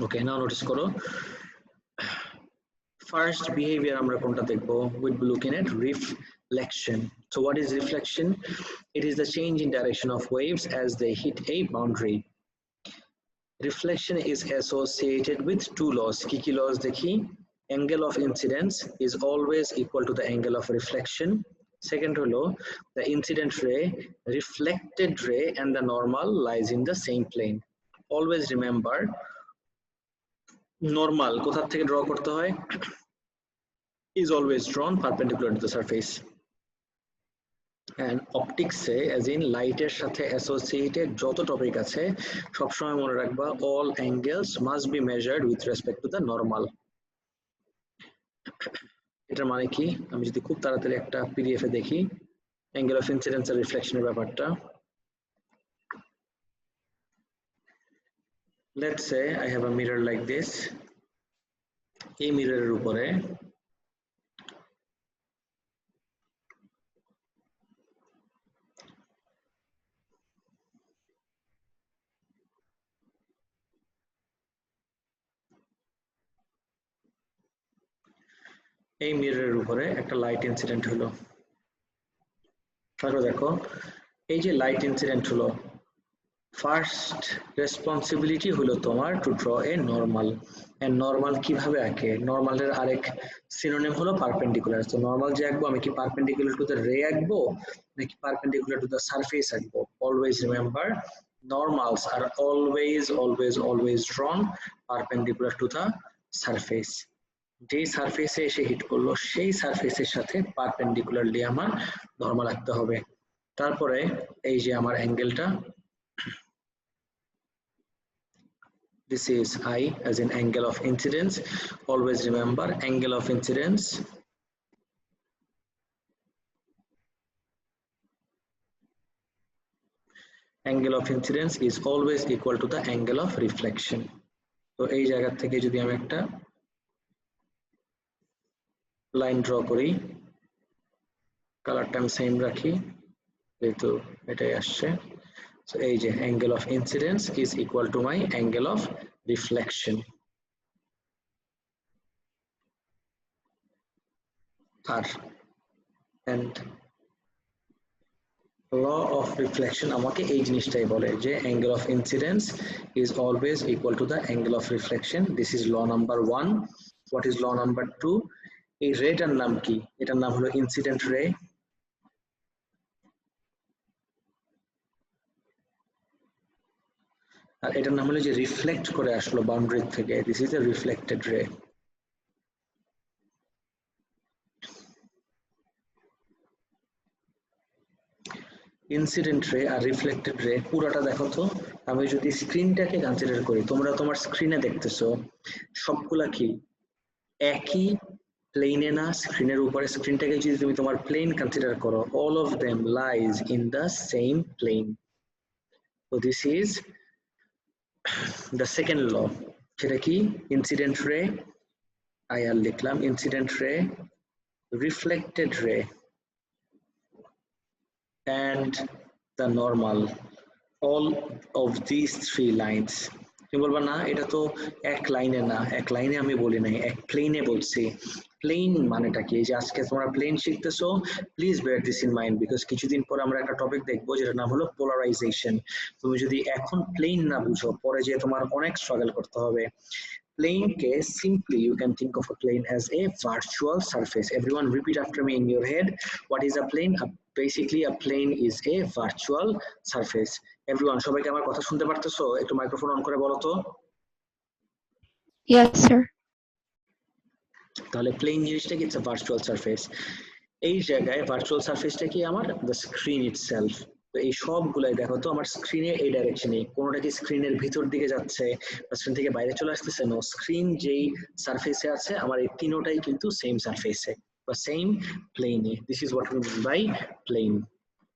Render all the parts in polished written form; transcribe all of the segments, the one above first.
Okay, now notice করো first behavior আমরা কোনটা দেখব, we'll be looking at reflection. So what is reflection? It is the change in direction of waves as they hit a boundary. Reflection is associated with two laws. কি laws দেখি? Angle of incidence is always equal to the angle of reflection. Second হলো the incident ray, reflected ray and the normal lies in the same plane. Always remember normal কোথা থেকে draw করতে হয়? Is always drawn perpendicular to the surface. And optics as in light এর সাথে associated যত topic আছে সবসময় মনে রাখবা all angles must be measured with respect to the normal. এটার মানে কি, আমি যদি খুব তাড়াতাড়ি একটা পিডিএফ এ দেখি angle of incidence আর রিফ্লেকশনের ব্যাপারটা, let's say I have a mirror like this. এই মিররের উপরে এই মিররের উপরে একটা লাইট ইনসিডেন্ট হলো। তারপর দেখো এই যে লাইট ইনসিডেন্ট হলো, ফার্স্ট রেসপন্সিবিলিটি হলো তোমার to draw a normal. And normal কিভাবে আঁকে? নর্মালের আরেক সিনোনিম হলো পারপেন্ডিকুলার। তো নর্মাল যে আঁকবো আমি কি পারপেন্ডিকুলার টু দ্য রে আঁকবো নাকি পারপেন্ডিকুলার টু দ্য সারফেস আঁকবো? Always remember normals are always drawn perpendicular to the surface. যে সারফেসে এসে হিট করলো সেই সারফেসের সাথে পারপেন্ডিকুলারলি আমার নরমাল আঁকতে হবে। তারপরে এই যে আমার অ্যাঙ্গেলটা, this is I as in angle of incidence. Always remember angle of incidence is always equal to the angle of reflection. তো এই জায়গা থেকে যদি আমি একটা লাইন ড্র করি, কালারটা আমি সেম রাখি যেহেতু এটাই আসছে। So এই যে angle of incidence is equal to my angle of reflection. And law of reflection আমাকে এই জিনিসটাই বলে যে angle of incidence is always equal to the angle of reflection. This is law number 1. What is law number 2? এই রেটার নাম কি? এটার নাম হলো incident ray. আর এটার নাম হলো যে রিফ্লেক্ট করে আসলো বাউন্ডারি থেকে, দিস ইজ এ রিফ্লেক্টেড রে। ইনসিডেন্ট রে আর রিফ্লেক্টেড রে পুরোটা দেখো তো, আমি যদি স্ক্রিনটাকে কনসিডার করি, তোমরা তোমার স্ক্রিনে দেখতেছো সবগুলা কি একই প্লেনে না? স্ক্রিনের উপরে স্ক্রিনটাকে যদি তুমি তোমার প্লেন কনসিডার করো, all of them lies in the same plane. So this is the second law. সেটা কি? incident ray, I আর লিখলাম incident ray, reflected ray and the normal, all of these three lines. তুমি বলবা না এটা তো এক লাইনে না, এক লাইনে আমি বলি নাই, এক প্লেনে বলছি। প্লেন মানেটা কি? যে আজকে তোমরা প্লেন শিখতেছো, please bear this in mind, because কিছুদিন পর আমরা একটা টপিক দেখবো যেটার নাম হলো পোলারাইজেশন। তুমি যদি এখন প্লেন না বুঝো, পরে যে তোমার অনেক স্ট্রাগল করতে হবে। Plane K simply you can think of a plane as a virtual surface. Everyone repeat after me in your head. What is a plane? Basically a plane is a virtual surface. Everyone, সবাই কি আমার কথা শুনতে পারতেছো? একটু microphone on করে বলো তো। Yes sir. তাহলে প্লেন জিনিসটা কি? It's a virtual surface. এই জায়গায় ভার্চুয়াল সারফেসটা কি আমার? The screen itself. তো এই সবগুলাই দেখো তো আমার স্ক্রিনে এই ডাইরেকশনে, কোনোটা কি স্ক্রিনের ভিতর দিকে যাচ্ছে বা স্ক্রিন থেকে বাইরে চলে আসতেছে? নো, স্ক্রিন যেই সারফেসে আছে আমার এই তিনটাই কিন্তু সেম সারফেসে বা সেম প্লেনে। This is what we mean by plane.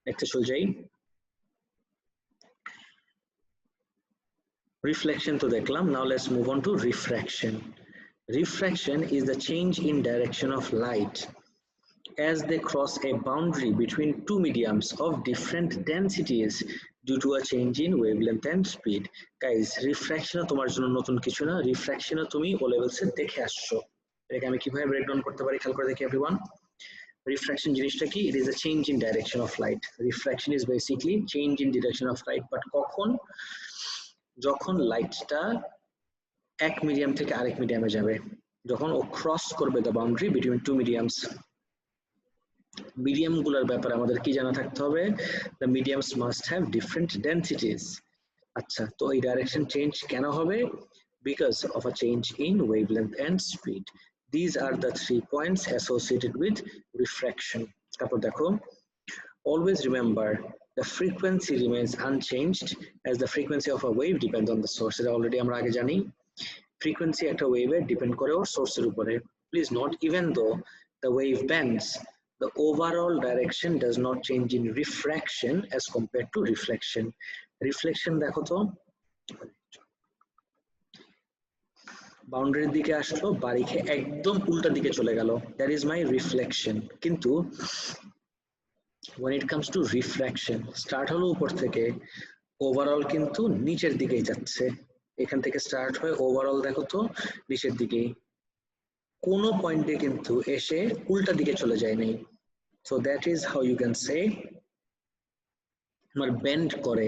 নেক্সটে চলে যাই। রিফ্লেকশন তো দেখলাম, now let's move on to refraction. Refraction is the change in direction of light as they cross a boundary between two mediums of different densities due to a change in wavelength and speed. Guys, refraction তোমার জন্য নতুন কিছু না, refraction তুমি O levels এ দেখে আসছো। এটাকে আমি কিভাবে ব্রেকডাউন করতে পারি খেয়াল করে দেখি এভরিওয়ান। Refraction জিনিসটা কি? It is a change in direction of light. Refraction is basically change in direction of light, but কখন? যখন লাইটটা এক মিডিয়াম থেকে আরেক মিডিয়ামে যাবে, যখন ও ক্রস করবে the boundary between two mediums. Medium গুলোর ব্যাপারে আমাদের কি জানা থাকতে হবে? The mediums must have different densities. আচ্ছা, তো এই ডাইরেকশন চেঞ্জ কেন হবে? Because of a change in wavelength and speed. These are the 3 points associated with refraction. তারপর দেখো, always remember the frequency remains unchanged as the frequency of a wave depends on the source. এটা already আমরা আগে জানি, frequency একটা ওয়েভে depend করে ওর সোর্সের উপরে। Please note, even though the wave bends, the overall direction does not change in refraction as compared to reflection. Reflection দেখো তো, বাউন্ডারির দিকে আসলো, বাড়ি খেয়ে একদম উল্টা দিকে চলে গেল, দ্যাট ইজ মাই রিফ্লেকশন। কিন্তু when it comes to refraction, start হলো উপর থেকে, ওভারঅল কিন্তু নিচের দিকেই যাচ্ছে। এখান থেকে স্টার্ট হয়ে ওভারঅল দেখো তো নিচের দিকেই, কোনো পয়েন্টে কিন্তু এসে উল্টা দিকে চলে যায়নি। So that is how you can say আমার বেন্ড করে,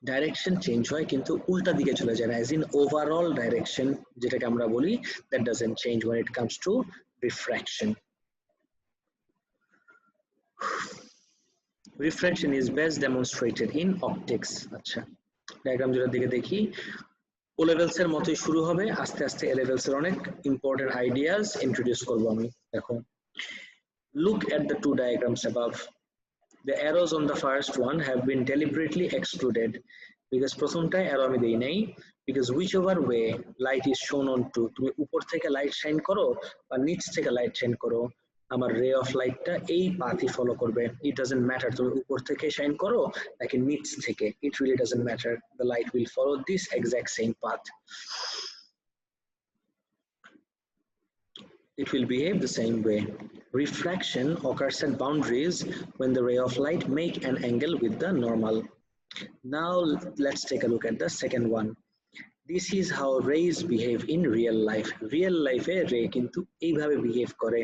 ডাইরেকশন চেঞ্জ হয় কিন্তু উল্টা দিকে চলে যায় না, অ্যাজ ইন ওভারঅল ডাইরেকশন যেটাকে আমরা বলি, that doesn't change when it comes to refraction. Refraction is best demonstrated in optics. আচ্ছা, ডায়াগ্রাম যেটার দিকে দেখি, ও লেভেলস এর মতোই শুরু হবে, আস্তে আস্তে এ লেভেলস এর অনেক ইম্পর্টেন্ট আইডিয়াস ইন্ট্রোডিউস করব আমি। দেখো, look at the 2 diagrams above. The arrows on the first one have been deliberately excluded because প্রথমটায় অ্যারো আমি দেই নাই, because whichever way light is shown onto, তুমি উপর থেকে লাইট শাইন করো বা নিচ থেকে লাইট শাইন করো, আমার রে অফ লাইটটা এই পাথই ফলো করবে। ইট ডাজন্ট ম্যাটার তুমি উপর থেকে শাইন করো নাকি নিচ থেকে, it really doesn't matter, the light will follow this exact same path. It will behave the same way. Refraction occurs at boundaries when the ray of light make an angle with the normal. Now let's take a look at the second one. This is how rays behave in real life. Real life e ray kintu eibhabe behave kore.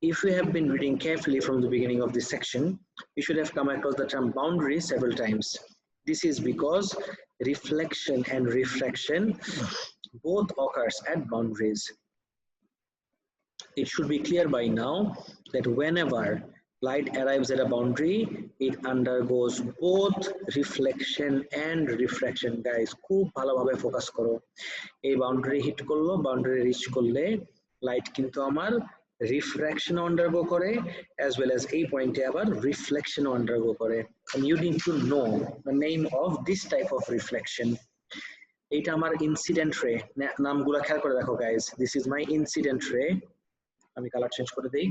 If you have been reading carefully from the beginning of this section, you should have come across the term boundary several times. This is because reflection and refraction both occurs at boundaries. It should be clear by now that whenever light arrives at a boundary, it undergoes both reflection and refraction. Guys, খুব ভালোভাবে focus করো। এই boundary hit করলো, boundary rich করলে light কিন্তু আমার refraction undergo করে, as well as এই পয়েন্টে আবার রিফ্লেকশন আন্ডারগো করে। And you need to know the name of this type of reflection. এইটা আমার ইনসিডেন্ট রে, নামগুলো খেয়াল করে দেখো guys. This is my incident ray. আমি কালার চেঞ্জ করে দেই।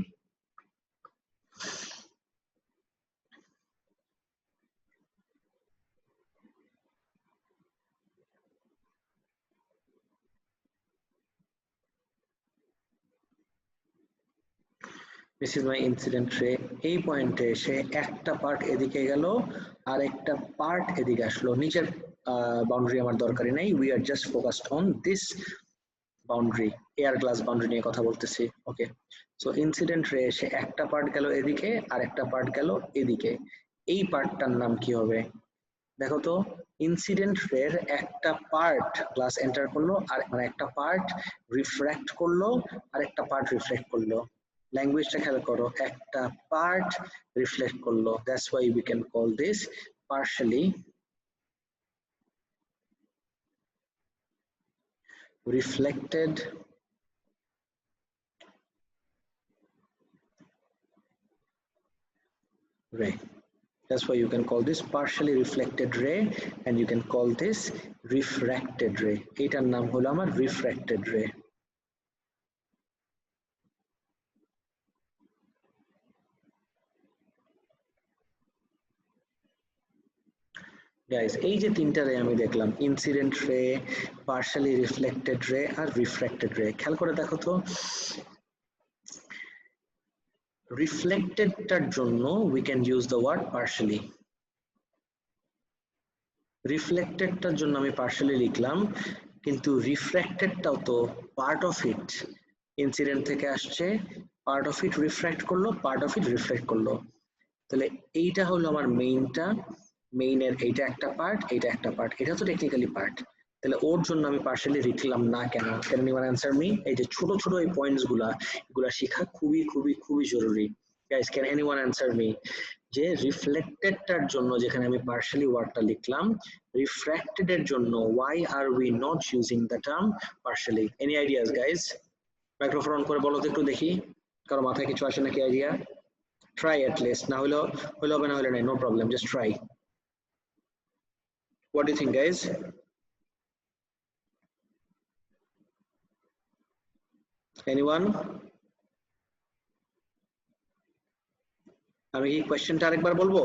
This is my incident ray. এই পয়েন্টে এসে একটা পার্ট এদিকে গেল আর একটা পার্ট এদিকে আসলো, নিচের বাউন্ডারি আমার দরকারই নাই, we are just focused on this boundary, air glass boundary নিয়ে কথা বলতেছি। ওকে, সো ইনসিডেন্ট রে এসে একটা পার্ট গেল এদিকে আর একটা পার্ট গেল এদিকে, এই পার্টটার নাম কি হবে? দেখো তো, ইনসিডেন্ট রের একটা পার্ট গ্লাস এন্টার করলো আর মানে একটা পার্ট রিফ্র্যাক্ট করলো আর একটা পার্ট রিফ্লেক্ট করলো। ল্যাঙ্গুয়েজটা খেয়াল করো, একটা পার্ট রিফ্লেক্ট করলো, that's why we can call this partially reflected ray. That's why you can call this partially reflected ray and you can call this refracted ray. এটার নাম হলো আমার refracted ray. Guys, এই যে তিনটা রে আমি দেখলাম, ইনসিডেন্ট রে, পার্শালি রিফ্লেক্টেড রে আর রিফ্র্যাক্টেড রে, খেয়াল করে দেখো তো, রিফ্লেক্টেডটার জন্য we can use the word partially, রিফ্লেক্টেডটার জন্য আমি পার্শালি লিখলাম, কিন্তু রিফ্র্যাক্টেডটাও তো পার্ট অফ ইট, ইনসিডেন্ট থেকে আসছে, পার্ট অফ ইট রিফ্র্যাক্ট করলো, পার্ট অফ ইট রিফ্লেক্ট করলো। তাহলে এইটা হলো আমার মেইনটা, মেইনের এইটা একটা পার্ট, এইটা একটা পার্ট, এটা তো টেকনিক্যালি পার্ট। তাহলে ওর জন্য আমি পার্শালি লিখলাম না কেন? Can anyone answer me? এই যে ছোট ছোট এই পয়েন্টস গুলা, এগুলা শেখা খুবই খুবই খুবই জরুরি। Guys, can anyone answer me? যে রিফ্লেক্টেডটার জন্য যেখানে আমি পার্শালি ওয়ার্ডটা লিখলাম, রিফ্র্যাক্টেড এর জন্য why are we not using the term partially? Any ideas guys? Microphone on করে বলো তো একটু দেখি, কারো মাথায় কিছু আসে নাকি আইডিয়া? Try at least, না হলে হলে হবে, না হলে নাই, no problem, just try. What do you think guys? Anyone? আমি কি কোশ্চেনটা আরেকবার বলবো?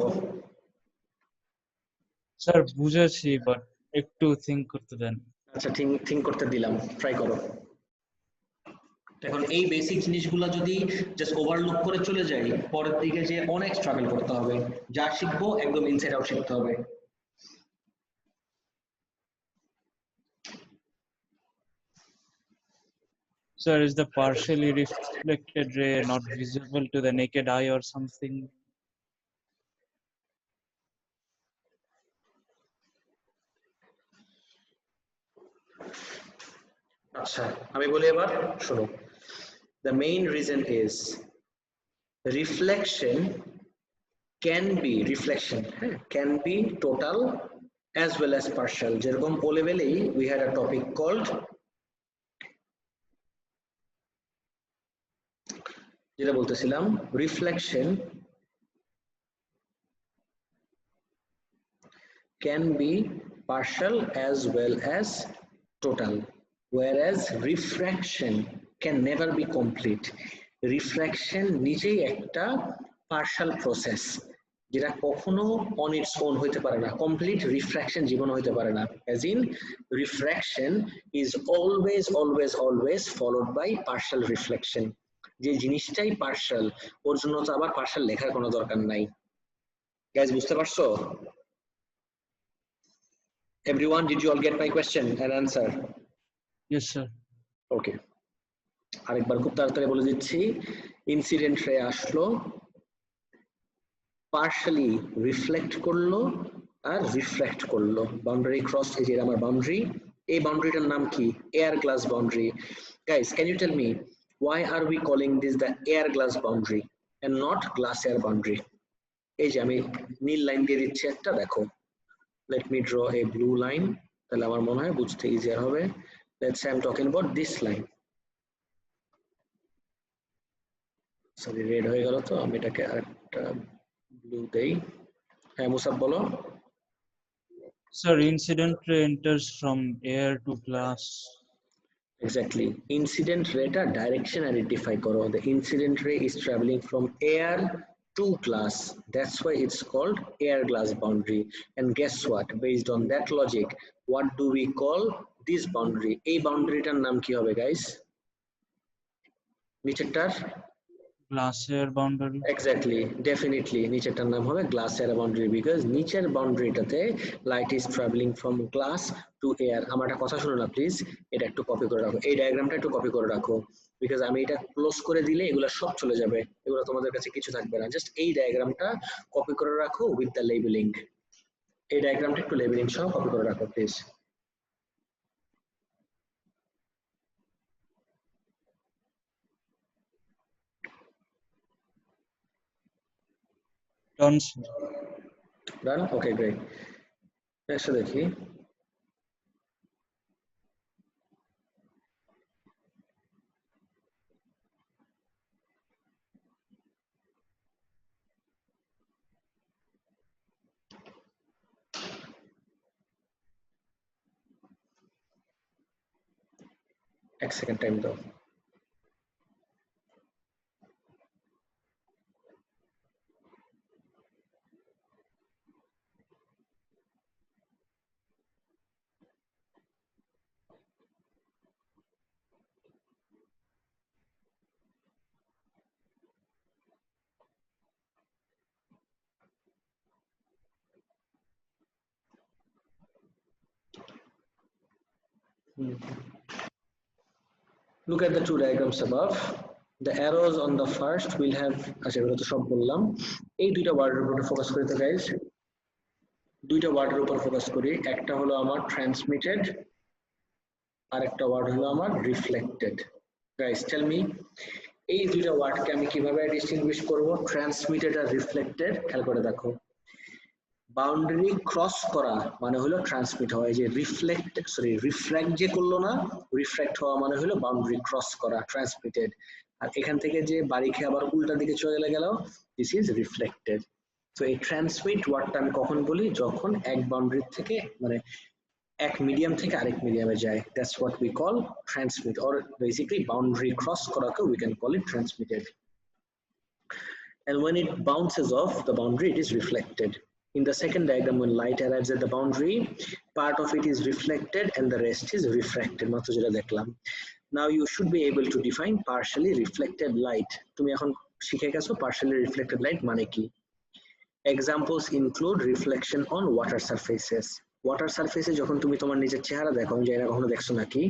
স্যার বুঝেছি, বাট একটু থিংক করতে দেন। আচ্ছা, থিংক করতে দিলাম, ট্রাই করো। এখন এই বেসিক জিনিসগুলো যদি জাস্ট ওভারলুক করে চলে যাই, পরের দিকে যে অনেক স্ট্রাগল করতে হবে, যা শিখবো একদম ইনসাইড আউট শিখতে হবে। Sir, is the partially reflected ray not visible to the naked eye or something? আচ্ছা, আমি বলি এবার, শোনো। The main reason is reflection can be total as well as partial. যেরকম ও লেভেলেই we had a topic called, যেটা বলতেছিলাম, reflection can be partial as well as total, whereas refraction can never be complete. Refraction নিজেই একটা partial process, যেটা কখনো on its own হইতে পারে না, complete refraction জীবন হইতে পারে না। As in, refraction is always followed by partial reflection. যে জিনিসটাই partial, ওর জন্য তো আবার partial লেখার কোনো দরকার নাই। গাইজ, বুঝতে পারছো? Everyone, did you all get my question and answer? Yes, sir. Okay. আরেকবার খুব তাড়াতাড়ি বলে দিচ্ছি, ইনসিডেন্ট রে আসলো, পার্শালি রিফ্লেক্ট করলো আর রিফ্র্যাক্ট করলো, বাউন্ডারি ক্রস, এই যে আমার বাউন্ডারি, এই বাউন্ডারিটার নাম কি? Air glass boundary. Guys, can you tell me why are we calling this the air glass boundary and not glass air boundary? এই যে আমি নীল লাইন দিয়ে দিচ্ছি একটা, দেখো, let me draw a blue line, তাহলে আমার মনে হয় বুঝতে ইজিয়ার হবে। Let's say I'm talking about this line. Sorry, red হয়ে গেল, তো আমি এটাকে আরেকটা ব্লু দেই। হ্যাঁ মুসাব, বলো। Sir, incident ray enters from air to glass. Exactly. Incident rayটা direction identify করো. The incident ray is traveling from air to glass. That's why it's called air glass boundary. And guess what? Based on that logic, what do we call this boundary? এই বাউন্ডারিটার নাম কি হবে guys? নিচেরটার? Glass air boundary. Exactly, definitely নিচেরটার নাম হবে glass air boundary, because নিচের বাউন্ডারিটাতে light is travelling from glass to air. আমার একটা কথা শুনো না প্লিজ, এটা একটু কপি করে রাখো, এই ডায়াগ্রামটা একটু কপি করে রাখো, বিকজ আমি এটা ক্লোজ করে দিলে এগুলো সব চলে যাবে, এগুলো তোমাদের কাছে কিছু থাকবে না। জাস্ট এই ডায়াগ্রামটা কপি করে রাখো উইথ দ্য লেবেলিং, এই ডায়াগ্রামটা একটু লেবেলিং সহ কপি করে রাখো please. Done, sir. Done, okay great. Next দেখি, এক সেকেন্ড টাইম দাও। Look at the two diagrams above. The arrows on the first will have আচ্ছা এগুলো তো সব বললাম এই দুইটা ওয়ার্ডের উপর ফোকাস করি তো গাইস দুইটা ওয়ার্ডের উপর ফোকাস করি একটা হলো আমার ট্রান্সমিটেড আর একটা ওয়ার্ড হলো আমার রিফ্লেক্টেড গাইস টেল মি এই দুইটা ওয়ার্ডকে আমি কিভাবে ডিস্টিংগুইশ করব ট্রান্সমিটেড আর রিফ্লেক্টেড খেয়াল করে দেখো বাউন্ডারি ক্রস করা মানে হলো ট্রান্সমিট হওয়া এই যে রিফ্র্যাক্ট যে করলো না রিফ্র্যাক্ট হওয়া মানে হলো বাউন্ডারি ক্রস করা ট্রান্সমিটেড আর এখান থেকে যে বাড়ি খেয়ে আবার উল্টা দিকে চলে গেল দিস ইজ রিফ্লেক্টেড তো এই ট্রান্সমিট ওয়ার্ডটা আমি কখন বলি যখন এক বাউন্ডারি থেকে মানে এক মিডিয়াম থেকে আরেক মিডিয়ামে যায় that's what we call transmit or basically boundary cross করাকে we can call it transmitted and when it bounces off the boundary it is reflected. In the second diagram, when light arrives at the boundary, part of it is reflected and the rest is refracted. Now you should be able to define partially reflected light. তুমি এখন শিখে গেছো partially reflected light মানে কি? Examples include reflection on water surfaces. Water surface যখন তুমি তোমার নিজের চেহারা দেখো আমি জানি না কখনো দেখছো নাকি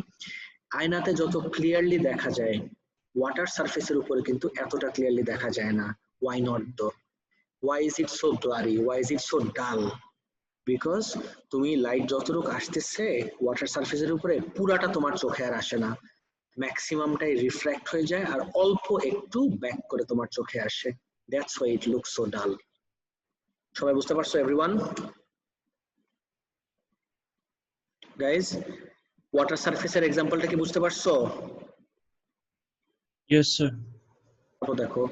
আয়নাতে যত ক্লিয়ারলি দেখা যায় ওয়াটার সারফেসের উপরে কিন্তু এতটা ক্লিয়ারলি দেখা যায় না why not though why is it so blurry why is it so dull because তুমি লাইট যতটুকু আসতেছে ওয়াটার সারফেসের উপরে পুরাটা তোমার চোখে আর আসে না ম্যাক্সিমামটাই রিফ্র্যাক্ট হয়ে যায় আর অল্প একটু ব্যাক করে তোমার চোখে আসে that's why it looks so dull সবাই বুঝতে পারছো এভরিওয়ান গাইস ওয়াটার সারফেসের এক্সাম্পলটা কি বুঝতে পারছো Yes, sir. দেখো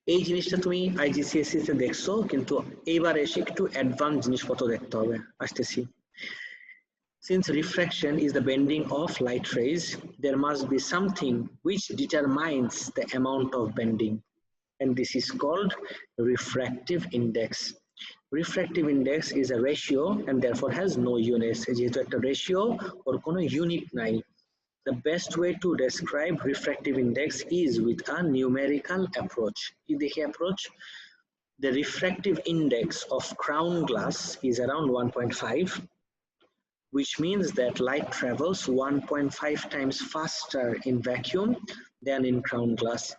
এই জিনিসটা তুমি আইজিসিএসসি তে দেখছো কিন্তু এইবার এসে একটু অ্যাডভান্স জিনিসপত্র দেখতে হবে আসতেছি Since refraction is the bending of light rays, there must be something which determines the amount of bending, and this is called refractive index. Refractive index is a ratio and therefore has no units. যেহেতু একটা ratio ওর কোনো unit নাই The best way to describe refractive index is with a numerical approach. কি approach? The refractive index of crown glass is around 1.5, which means that light travels 1.5 times faster in vacuum than in crown glass.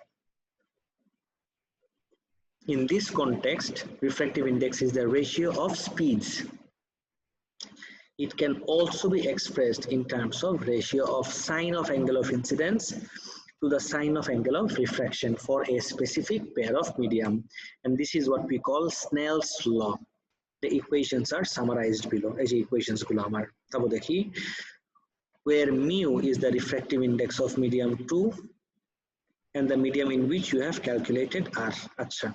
In this context, refractive index is the ratio of speeds. It can also be expressed in terms of ratio of sine of angle of incidence to the sine of angle of refraction for a specific pair of medium. And this is what we call Snell's law. The equations are summarized below. As equations gulo amar tabo dekhi where mu is the refractive index of medium 2 and the medium in which you have calculated r. আচ্ছা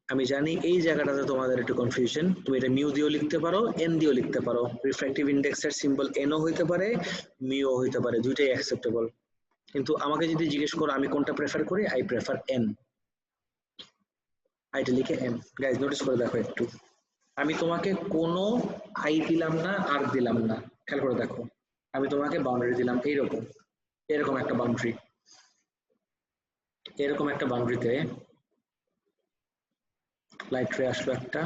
আমি জানি এই জায়গাটাতে তোমাদের একটু confusion তুমি এটা mu দিয়েও লিখতে পারো এন দিয়েও লিখতে পারো রিফ্র্যাক্টিভ ইনডেক্সের সিম্বল এন ও হইতে পারে মিউ ও হইতে পারে দুইটাই অ্যাকসেপ্টেবল কিন্তু আমাকে যদি জিজ্ঞেস করো আমি কোনটা প্রেফার করি আই প্রেফার এন আইটা লিখে এন গাইজ নোটিস করে দেখো একটু আমি তোমাকে কোনো আই দিলাম না আর দিলাম না খেয়াল করে দেখো আমি তোমাকে বাউন্ডারি দিলাম এরকম একটা বাউন্ডারিতে লাইট রে আসলো একটা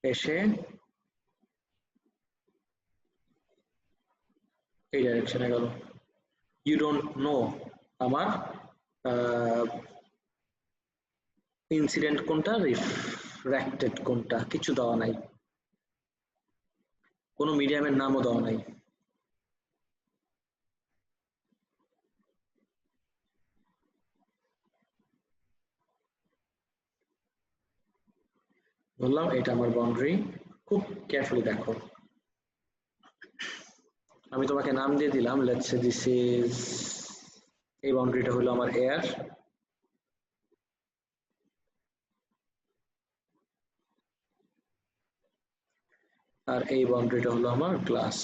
এসে এই ডাইরেকশনে গেল ইউ ডোন্ট নো আমার ইনসিডেন্ট কোনটা রিফ্র্যাক্টেড কোনটা কিছু দেওয়া নাই কোনো মিডিয়ামের নামও দেওয়া নাই বললাম এটা আমার বাউন্ডারি খুব কেয়ারফুলি দেখো আমি তোমাকে নাম দিয়ে দিলাম লেটস সে দিস ইজ এই বাউন্ডারিটা হলো আমার এয়ার আর এই বাউন্ডারিটা হলো আমার গ্লাস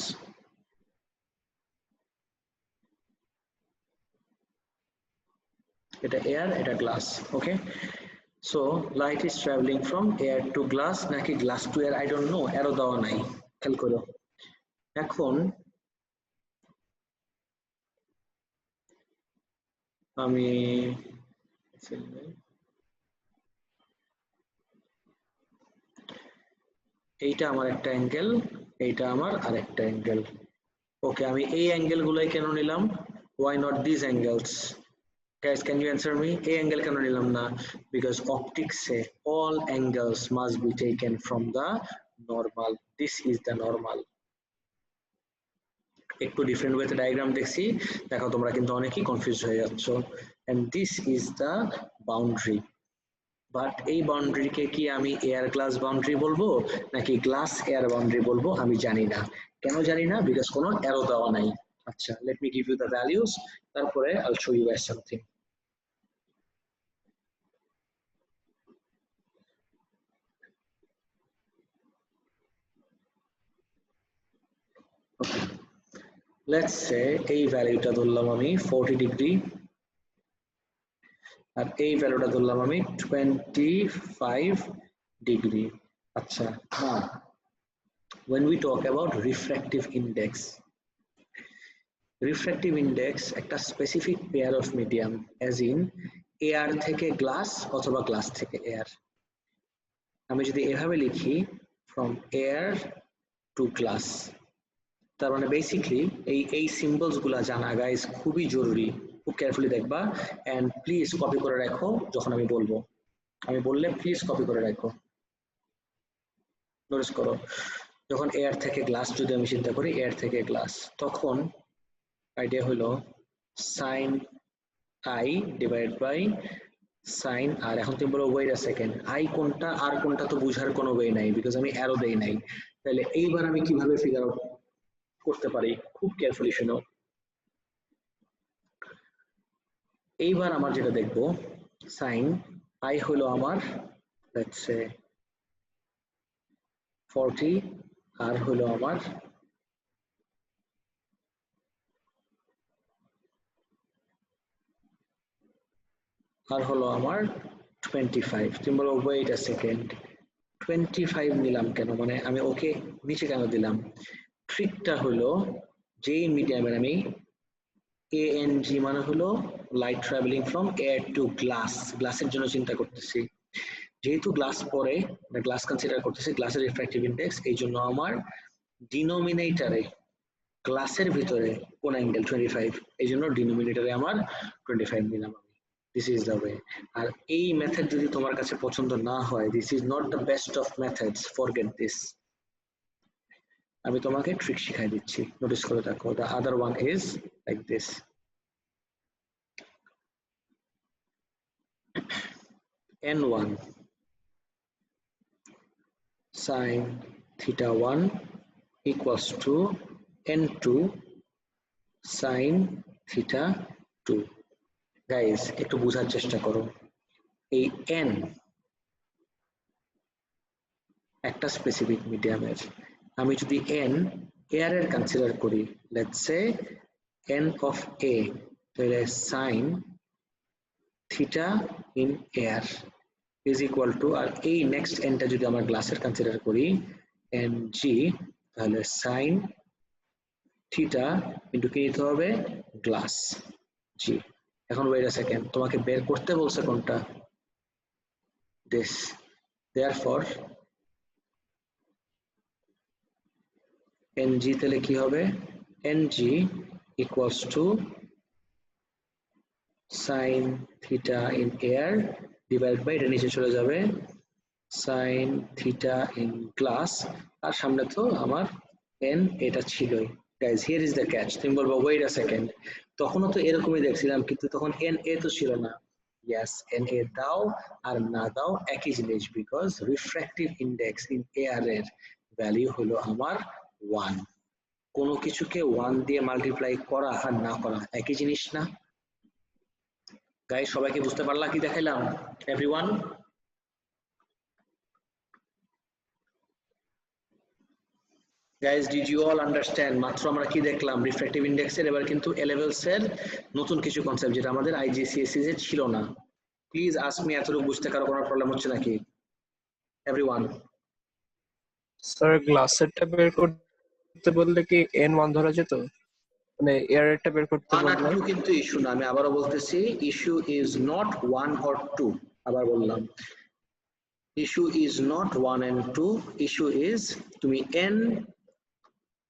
এটা এয়ার এটা glass okay So light is traveling from air to glass নাকি glass to air I don't know এরো দেওয়া নাই খেয়াল করো এখন আমি এইটা আমার একটা অ্যাঙ্গেল, এইটা আমার আরেকটা অ্যাঙ্গেল। ওকে, আমি এই অ্যাঙ্গেল গুলাই কেন নিলাম? Why not these angles? Guys, can you answer me? এই অ্যাঙ্গেল কেন নিলাম না? Because optics say all angles must be taken from the normal. This is the normal. একটু ডিফারেন্ট ওয়েতে ডায়াগ্রাম দেখছি, দেখো তোমরা কিন্তু অনেকেই কনফিউজ হয়ে যাচ্ছ। and this is the boundary. But এই বাউন্ডারিকে কি আমি এয়ার গ্লাস বাউন্ডারি বলবো নাকি গ্লাস এয়ার বাউন্ডারি বলবো আমি জানি না। কেন জানি না? বিকজ কোনো অ্যারো দেওয়া নাই। আচ্ছা, let me give you the values, তারপরে I will show you guys something. Okay, let's say এই ভ্যালুটা ধরলাম আমি 40 ডিগ্রি, আর এই ভ্যালুটা ধরলাম আমি 25 ডিগ্রি। আচ্ছা, now when we talk about refractive index, refractive index একটা specific pair of medium, as in air থেকে গ্লাস অথবা গ্লাস থেকে এয়ার। আমি যদি এভাবে লিখি ফ্রম এয়ার টু গ্লাস, তার মানে বেসিকলি এই সিম্বলস গুলা জানা গাইস খুবই জরুরি, খুব কেয়ারফুলি দেখবা এন্ড প্লিজ কপি করে রাখো। যখন আমি বলবো, আমি বললে প্লিজ কপি করে রাখো। নোটিস করো, যখন এয়ার থেকে গ্লাস যদি আমি চিন্তা করি, এয়ার থেকে গ্লাস, তখন আইডিয়া হলো sine i divide by sine r. এখন তুমি বলো ওয়েট আ সেকেন্ড, আই কোনটা আর কোনটা তো বুঝার কোনো ওয়ে নাই, বিকজ আমি অ্যারো দেই নাই। তাহলে এইবার আমি কিভাবে ফিগার আউট করতে পারি? খুব কেয়ারফুলি শোনো। এইবার আমার যেটা দেখবো, সাইন আই হলো আমার লেটস সে 40, আর হলো আমার আর হলো আমার 25। তুমি বলো ওয়েট আ সেকেন্ড, 25 নিলাম কেন? মানে আমি ওকে নিচে কেন দিলাম? ট্রিকটা হলো, যেই মিডিয়ামের আমি ANG মানে হলো light traveling from air to glass, গ্লাসের জন্য চিন্তা করতেছি। যেহেতু গ্লাস পরে গ্লাস কনসিডার করতেছি, গ্লাসের রিফ্র্যাক্টিভ ইন্ডেক্স, এই জন্য আমার ডিনোমিনেটরে গ্লাসের ভিতরে কোন অ্যাঙ্গেল 25, এই জন্য ডিনোমিনেটরে আমার 25 নিলাম আমি। This is the way. আর এই মেথড যদি তোমার কাছে পছন্দ না হয়, this is not the best of methods, forget this. আমি তোমাকে ট্রিক শিখাই দিচ্ছি, নোটিস করে দেখো। The other one is like this. n1 sin theta 1 equals to n2 sin theta 2। Guys একটু বোঝার চেষ্টা করো, এই n একটা স্পেসিফিক মিডিয়ামের, আমি যদি n এয়ারের কনসিডার করি, let's say n of a, তাহলে sin theta in air is equal to, আর এই নেক্সট nটা যদি আমরা গ্লাসের কনসিডার করি ng, তাহলে sin থিটা ইন্টু কি দিতে হবে? গ্লাস জি। এখন ওয়েট আ সেকেন্ড, তোমাকে বের করতে বলছে কোনটা? দিস। দেয়ারফর ng তাহলে কি হবে? ng equals to sin theta in air divide by, এটা নিচে চলে যাবে, sin theta in glass, আর সামনে তো আমার n এটা ছিলই। Guys here is the catch. তুমি বলবো ওয়েট আ সেকেন্ড, তখনও তো এরকমই দেখছিলাম, কিন্তু তখন NA তো ছিল না। ইয়েস, NA দাও আর না দাও একই জিনিস, because refractive index in air এর ভ্যালু হলো আমার 1। কোনো কিছুকে 1 দিয়ে মাল্টিপ্লাই করা আর না করা একই জিনিস না? গাইস সবাইকে বুঝতে পারলা কি দেখাইলাম? Everyone, guys did you all understand? মাত্র আমরা কি দেখলাম? রিফ্র্যাক্টিভ ইন্ডেক্সের। এবার কিন্তু এ লেভেলস এর নতুন কিছু কনসেপ্ট, যেটা আমাদের IGCSE এ ছিল না। প্লিজ আস্ক মি, এতটুকু বুঝতে কারো কোনো প্রবলেম হচ্ছে নাকি? এভরিওয়ান, স্যার গ্লাসেরটা বের করতে বললে কি n1 ধরা যেত? মানে এয়ারেরটা বের করতে 1 আর বললে 2 কিন্তু ইস্যু না। আমি আবারও বলতেছি, ইস্যু ইজ নট 1 or 2। আবার বললাম, issue is not 1 and 2, issue is তুমি n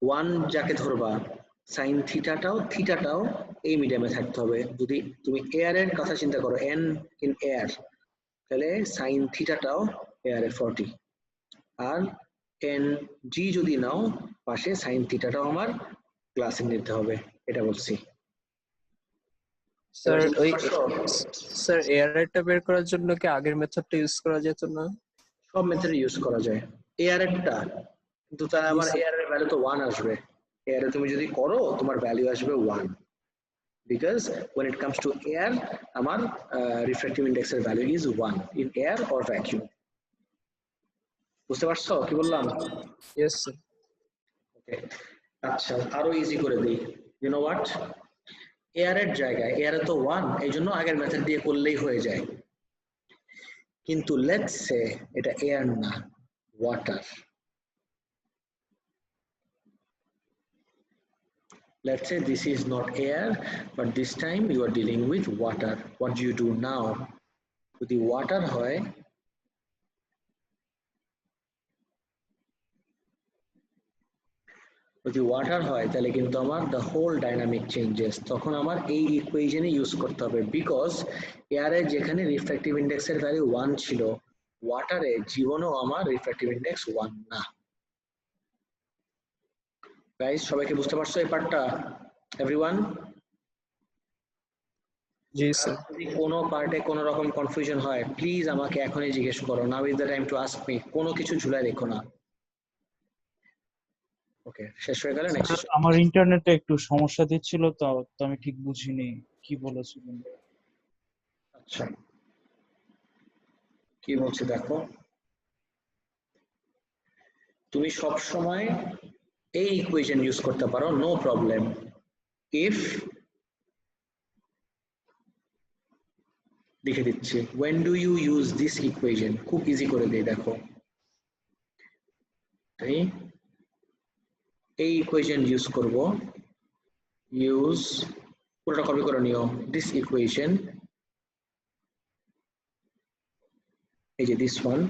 1 যাকে ধরবা সাইন থিটাটাও এই মিডিয়ামে থাকতে হবে। যদি তুমি এয়ারের কথা চিন্তা করো n ইন এয়ার, তাহলে সাইন থিটাটাও এয়ারে 40, আর এন জি যদি নাও পাশে সাইন থিটাটাও আমার ক্লাসে নিতে হবে, এটা বলছি। স্যার ওই স্যার এআরআইটা বের করার জন্য কি আগের মেথডটা ইউজ করা যেত না? সব মেথড ইউজ করা যায় এআরএরটা, কিন্তু তাহলে আমার এআর এর ভ্যালু তো 1 আসবে। এআর এ তুমি যদি করো তোমার ভ্যালু আসবে 1, because when it comes to air আমার রিফ্র্যাক্টিভ ইন্ডেক্সের value is 1 in air or vacuum। বুঝতে পারছো কি বললাম? Yes sir. ওকে, আচ্ছা আরো ইজি করে দিই। ইউ নো হোয়াট, এয়ার এর জায়গায় এয়ার তো 1, এই জন্য আগের মেথড দিয়ে করলেই হয়ে যায়, কিন্তু লেটস সে এটা এয়ার না, water. Let's say this is not air, but this time you are dealing with water. What do you do now? যদি water হয়, যদি ওয়াটার হয় তাহলে কিন্তু আমার দ্য হোল ডাইনামিক চেঞ্জেস, তখন আমার এই ইকুয়েশনে ইউজ করতে হবে, বিকজ এয়ারে যেখানে রিফ্র্যাক্টিভ ইন্ডেক্সের ভ্যালু 1 ছিল, ওয়াটারে জীবনেও আমার রিফ্র্যাক্টিভ ইন্ডেক্স 1 না। গাইস সবাইকে বুঝতে পারছো এই পার্টটা? এভরিওয়ান? জি স্যার। যদি কোনো পার্টে কোনো রকম কনফিউশন হয় প্লিজ আমাকে এখনই জিজ্ঞেস করো, now is the time to ask me, কোনো কিছু ঝুলায় রেখো না। ওকে, শেষ হয়ে গেলে নেক্সট। আমার ইন্টারনেটে একটু সমস্যা দিচ্ছিল, তো আমি ঠিক বুঝিনি কি বলেছিলেন। আচ্ছা কি বলছি দেখো, তুমি সব সময় এই ইকুয়েশন ইউজ করতে পারো, নো প্রবলেম। ইফ, লিখে দিচ্ছি, when do you use this equation, খুব ইজি করে দিই দেখো, এই ইকুয়েশন ইউজ করব, ইউজ পুরোটা কপি করে নিও, দিস ইকুয়েশন, এই যে this one,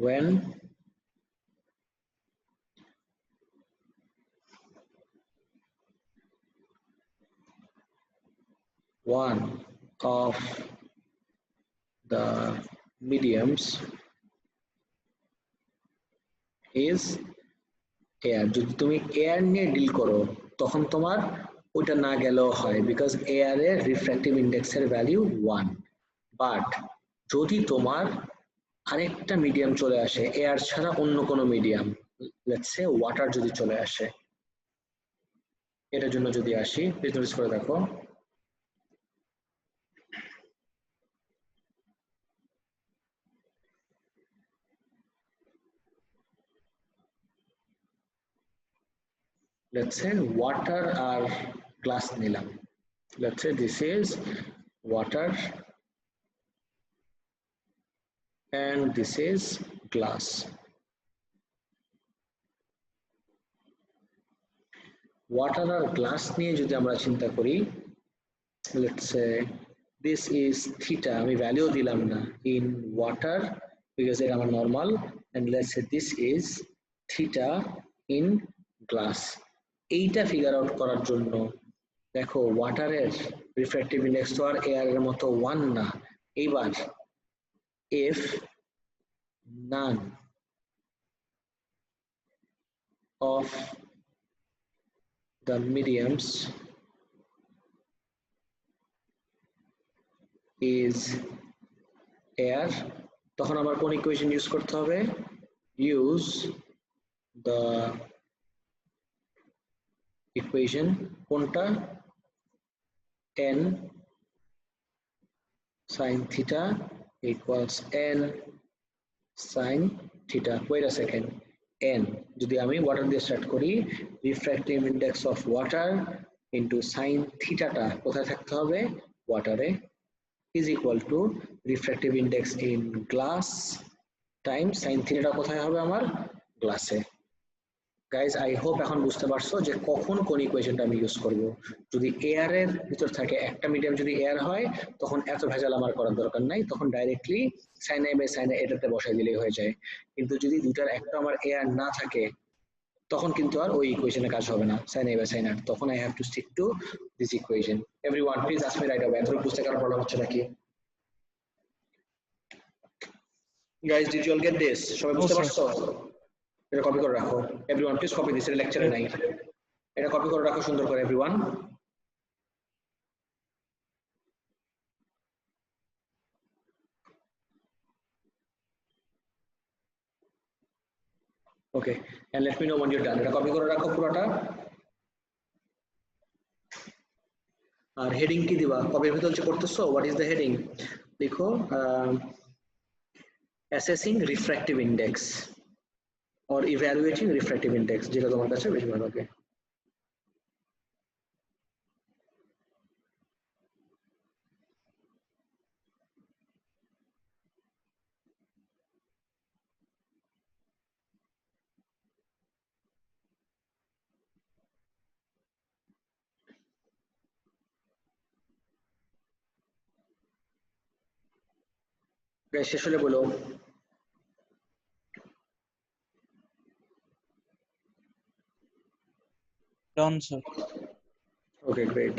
when one of the mediums is air, যদি তুমি এয়ার নিয়ে ডিল করো তখন তোমার ওইটা না গেলেও হয়, বিকজ এয়ার এর রিফ্র্যাক্টিভ ইন্ডেক্সের ভ্যালু 1, বাট যদি তোমার আরেকটা মিডিয়াম চলে আসে, এয়ার ছাড়া অন্য কোনো মিডিয়াম, লেটস সে ওয়াটার যদি চলে আসে, এটার জন্য যদি আসি, প্লিজ নোটিস করে দেখো, let's say water R glass নিলাম, let's say this is water and this is glass. Water R glass নিয়ে যদি আমরা চিন্তা করি, let's say this is theta, আমি ভ্যালু দিলাম না in water because এটা আমার normal, and let's say this is theta in glass। এইটা ফিগার আউট করার জন্য দেখো ওয়াটারের রিফ্র্যাক্টিভ ইন্ডেক্স তো আর এয়ারের মতো 1 না, এইবার if none of the mediums is air, তখন আমার কোন ইকুয়েশন ইউজ করতে হবে, ইউজ the equation, কোনটা, n sin theta equals n sin theta, wait a second, n যদি আমি ওয়াটার দিয়ে স্টার্ট করি, refractive index of water into sine থিটাটা কোথায় থাকতে হবে, ওয়াটারে, is equal to refractive index in glass times sin theta কোথায় হবে আমার, গ্লাসে। গাইজ আই হোপ এখন বুঝতে পারছো যে কখন কোন ইকুয়েশনটা আমি ইউজ করব। যদি এয়ার এর ভিতর থাকে একটা মিডিয়াম যদি এয়ার হয় তখন এত ভেজাল আমার করার দরকার নাই, তখন directly sine A by sine এটাতে বসাই দিলেই হয়ে যায়। কিন্তু যদি দুইটার একটা আমার এয়ার না থাকে তখন কিন্তু আর ওই ইকুয়েশনে কাজ হবে না sine A by sine R, তখন I have to stick to this equation. Everyone please ask me right away, এতটুকু বুঝতে কারো প্রবলেম হচ্ছে নাকি? Guys did you all get this? সবাই No, বুঝতে sir. পারছো? এটা কপি করে রাখো এভরিওয়ান, প্লিজ কপি দিস, এর লেকচারে নাই, এটা কপি করে রাখো সুন্দর করে everyone. Okay and let me know when you're done, এটা কপি করে রাখো পুরোটা। আর হেডিং কি দিবা? কপির ভিতর যে করতেছো হোয়াট ইজ দ্য হেডিং? লিখো assessing refractive index or evaluating refractive index, যেটা তোমার কাছে বেশি ভালো লাগে। গাইস শেষ হলে বলো। Done, sir. Okay great.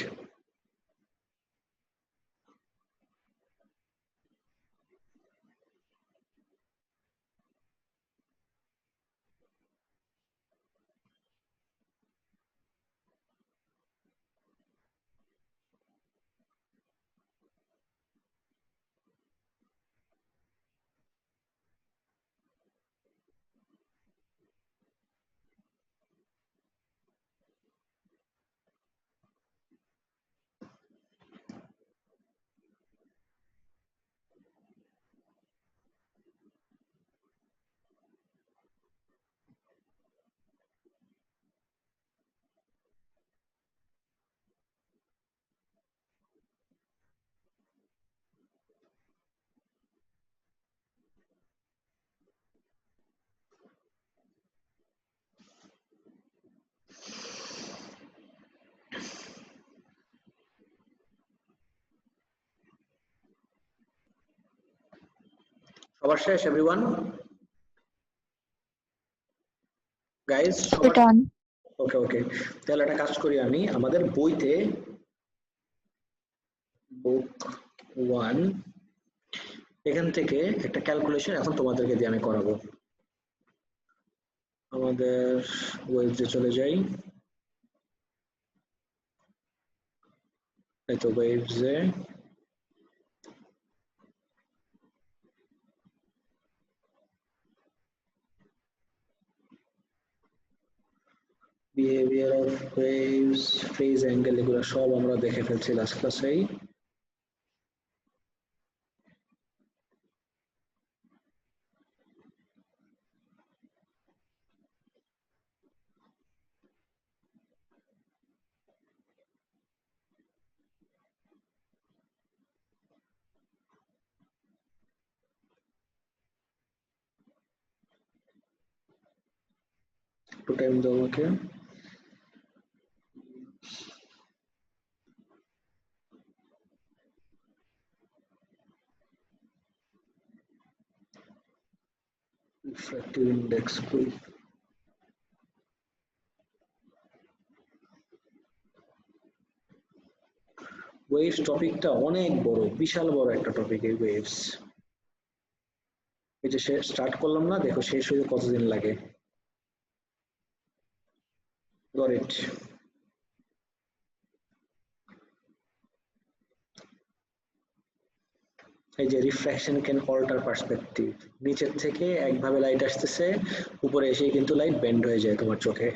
সবার শেষ এভরিওয়ান? গাইস সবার Done. ওকে ওকে, তাহলে একটা কাজ করি আমি আমাদের বইতে বুক 1 এখান থেকে একটা ক্যালকুলেশন এখন তোমাদেরকে দিয়ে আমি করাবো। আমাদের ওয়েবসে চলে যাই, এই তো ওয়েবসে behaviour of waves, phase angle, এগুলো সব আমরা দেখে ফেলছি লাস্ট ক্লাসেই। একটু টাইম দাও আমাকে। রিফ্র্যাক্টিভ ইন্ডেক্স কই? ওয়েভস টপিকটা অনেক বড়, বিশাল বড় একটা টপিক এই ওয়েভস। এই যে স্টার্ট করলাম না, দেখো শেষ হতে কতদিন লাগে। Got it? এই যে রিফ্র্যাকশন ক্যান অল্টার পার্সপেক্টিভ, নিচের থেকে একভাবে লাইট আসতেছে, উপরে এসে কিন্তু লাইট বেন্ড হয়ে যায় তোমার চোখে।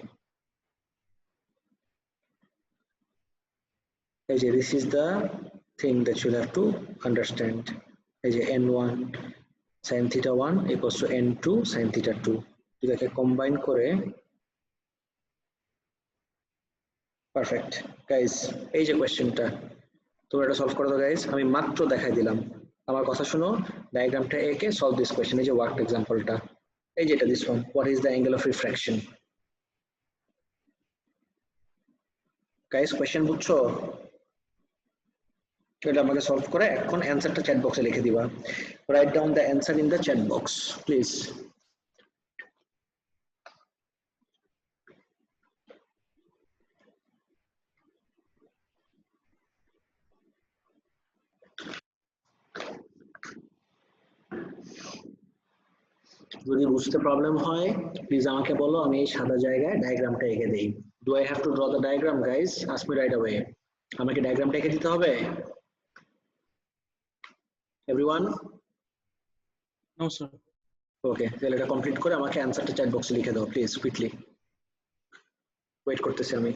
এই যে this is the thing that you have to understand. এই যে n1 sin theta 1 equals to n2 sin theta 2, এটাকে কম্বাইন করে পারফেক্ট। গাইস এই যে কোশ্চেনটা তোমরা এটা সলভ করো তো গাইস, আমি মাত্র দেখাই দিলাম। আমার কথা শুনো, ডায়াগ্রামটা এঁকে সলভ দিস কোশ্চেন। এই যে ওয়ার্কড এক্সাম্পলটা, এই যে এটা this one, what is the angle of refraction? Guys question বুঝছো? এটা আমাকে সলভ করে এখন অ্যানসারটা চ্যাট বক্সে লিখে দিবা। Write down the answer in the chat box please. যদি বুঝতে প্রবলেম হয় প্লিজ আমাকে বলো, আমি এই সাদা জায়গায় ডায়াগ্রামটা এঁকে দেই। Do I have two draw the diagram guys? Ask me right away. আমাকে ডায়াগ্রামটা এঁকে দিতে হবে এভরিওয়ান? No, sir. ওকে, তাহলে এটা কমপ্লিট করে আমাকে অ্যানসারটা চ্যাট বক্সে লিখে দাও প্লিজ কুইকলি। ওয়েট করতেছি আমি।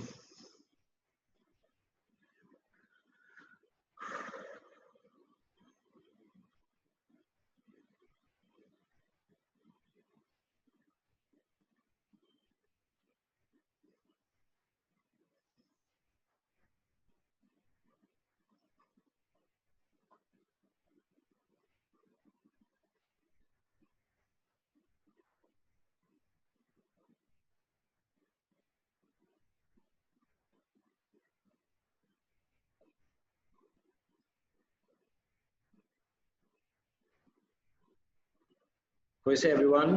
হয়েছে এভরিওয়ান?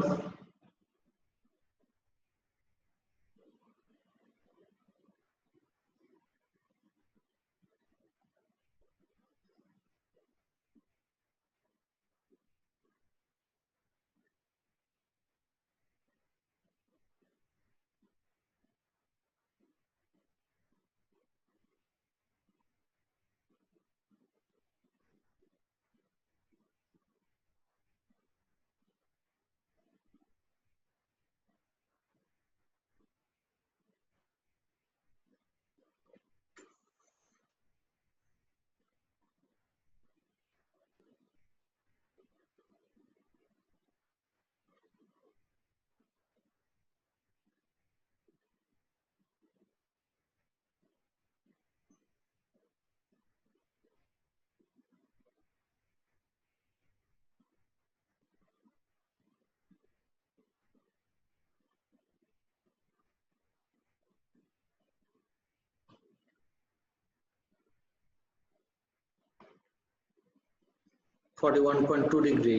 (41.2 ডিগ্রি।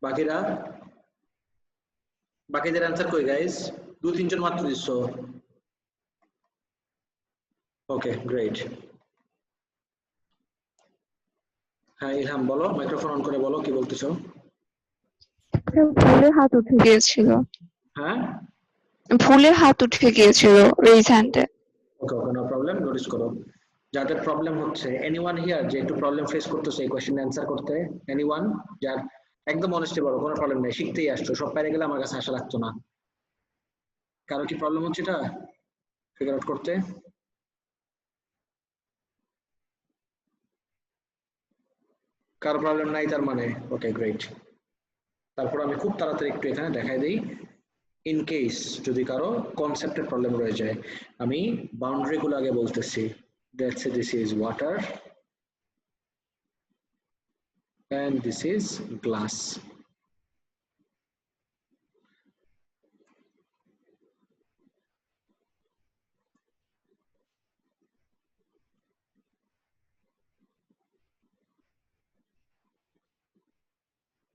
বাকিরা, বাকিদের অ্যান্সার কই গাইস? 2-3 জন মাত্র দিছো। Okay great. হ্যাঁ ইলহাম বলো, মাইক্রোফোন অন করে বলো কি বলতেছো। ভুলে হাত উঠে গিয়েছিল। হ্যাঁ ভুলে হাত উঠে গিয়েছিল রেইজ হ্যান্ডে। ওকে ওকে নো প্রবলেম, নোটিস করো। যাদের প্রবলেম হচ্ছে, এনিওয়ান হিয়ার যে একটু প্রবলেম ফেস করতেছে এই কোশ্চেন অ্যান্সার করতে? এনিওয়ান যার একদম অনেস্টলি বলো, কোনো প্রবলেম নেই, শিখতেই আসছো, সব পেরে গেলে আমার কাছে আশা লাগতো না। কারো কি প্রবলেম হচ্ছে এটা ফিগার আউট করতে? কারো প্রবলেম নাই তার মানে? Okay great. তারপর আমি খুব তাড়াতাড়ি একটু এখানে দেখাই দিই, ইন কেস যদি কারো কনসেপ্টের প্রবলেম রয়ে যায়। আমি বাউন্ডারি গুলো আগে বলতেছি। That's this is water and this is glass.